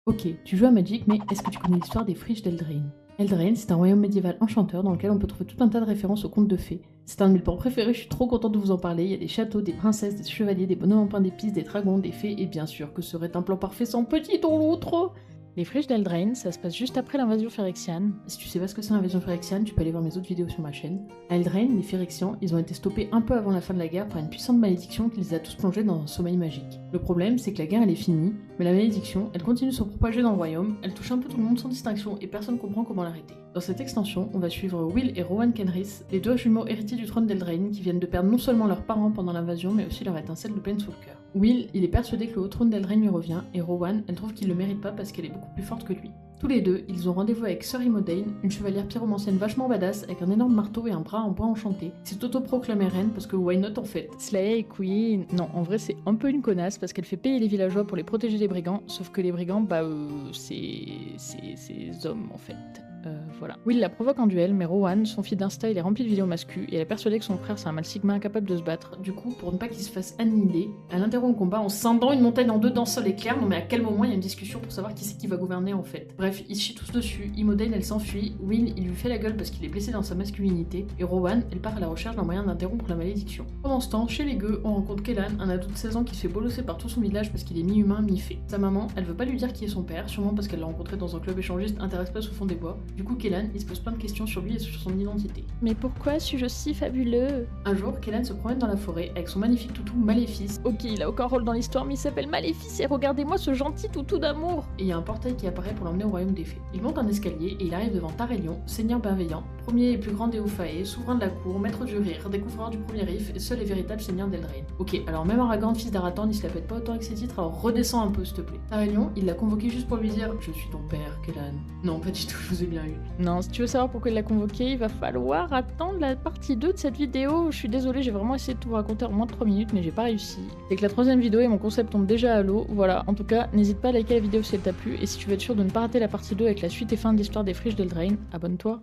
Ok, tu joues à Magic, mais est-ce que tu connais l'histoire des friches d'Eldraine? Eldraine, c'est un royaume médiéval enchanteur dans lequel on peut trouver tout un tas de références aux contes de fées. C'est un de mes pans préférés, je suis trop contente de vous en parler. Il y a des châteaux, des princesses, des chevaliers, des bonhommes en pain d'épices, des dragons, des fées, et bien sûr que ce serait un plan parfait sans petit dans l'autre. Les friches d'Eldraine, ça se passe juste après l'invasion phyrexiane. Si tu sais pas ce que c'est l'invasion phyrexiane, tu peux aller voir mes autres vidéos sur ma chaîne. À Eldraine, les Phyrexians, ils ont été stoppés un peu avant la fin de la guerre par une puissante malédiction qui les a tous plongés dans un sommeil magique. Le problème, c'est que la guerre elle est finie, mais la malédiction, elle continue de se propager dans le royaume, elle touche un peu tout le monde sans distinction et personne comprend comment l'arrêter. Dans cette extension, on va suivre Will et Rowan Kenrith, les deux jumeaux héritiers du trône d'Eldraine qui viennent de perdre non seulement leurs parents pendant l'invasion, mais aussi leur étincelle de Planeswalker. Will, il est persuadé que le haut trône d'Eldraine lui revient, et Rowan, elle trouve qu'il le mérite pas parce qu'elle est beaucoup plus forte que lui. Tous les deux, ils ont rendez-vous avec Sir Imodain, une chevalière pyromancienne vachement badass avec un énorme marteau et un bras en bois enchanté. C'est autoproclamée reine parce que why not en fait. Slaya et Queen, non, en vrai c'est un peu une connasse parce qu'elle fait payer les villageois pour les protéger des brigands, sauf que les brigands, c'est hommes en fait. Voilà. Will la provoque en duel, mais Rowan, son fils d'insta, il est rempli de vidéos mascu et elle est persuadée que son frère c'est un mal sigma incapable de se battre. Du coup, pour ne pas qu'il se fasse annihiler, elle interrompt le combat en scindant une montagne en deux d'un seul éclair. Non mais à quel moment il y a une discussion pour savoir qui c'est qui va gouverner en fait. Bref, ils se chient tous dessus, Imodain elle s'enfuit, Will il lui fait la gueule parce qu'il est blessé dans sa masculinité, et Rowan elle part à la recherche d'un moyen d'interrompre la malédiction. Pendant ce temps, chez les gueux, on rencontre Kellan, un ado de 16 ans qui se fait bolosser par tout son village parce qu'il est mi-humain, mi-fée. Sa maman, elle veut pas lui dire qui est son père, sûrement parce qu'elle l'a rencontré dans un club échangiste interespèce au fond des bois. Du coup, Kellan il se pose plein de questions sur lui et sur son identité. Mais pourquoi suis-je si fabuleux? Un jour, Kellan se promène dans la forêt avec son magnifique toutou Maléfice. Ok, il a aucun rôle dans l'histoire, mais il s'appelle Maléfice et regardez-moi ce gentil toutou d'amour. Et il y a un portail qui apparaît pour l'emmener au royaume des fées. Il monte un escalier et il arrive devant Tarelion, seigneur bienveillant, premier et plus grand des Hauts-Faé, souverain de la cour, maître du rire, découvreur du premier riff et seul et véritable seigneur d'Eldraine. Ok, alors même Aragorn, fils d'Aratan, il se la pète pas autant avec ses titres, alors redescends un peu s'il te plaît. Tarelion, il l'a convoqué juste pour lui dire « Je suis ton père, Kellan ». Non, pas du tout, je vous ai bien eu. Non, si tu veux savoir pourquoi il l'a convoqué, il va falloir attendre la partie 2 de cette vidéo. Je suis désolée, j'ai vraiment essayé de tout raconter en moins de 3 minutes, mais j'ai pas réussi. C'est que la troisième vidéo et mon concept tombent déjà à l'eau. Voilà, en tout cas, n'hésite pas à liker la vidéo si elle t'a plu, et si tu veux être sûr de ne pas rater la partie 2 avec la suite et fin de l'histoire des friches d'Eldraine, abonne-toi.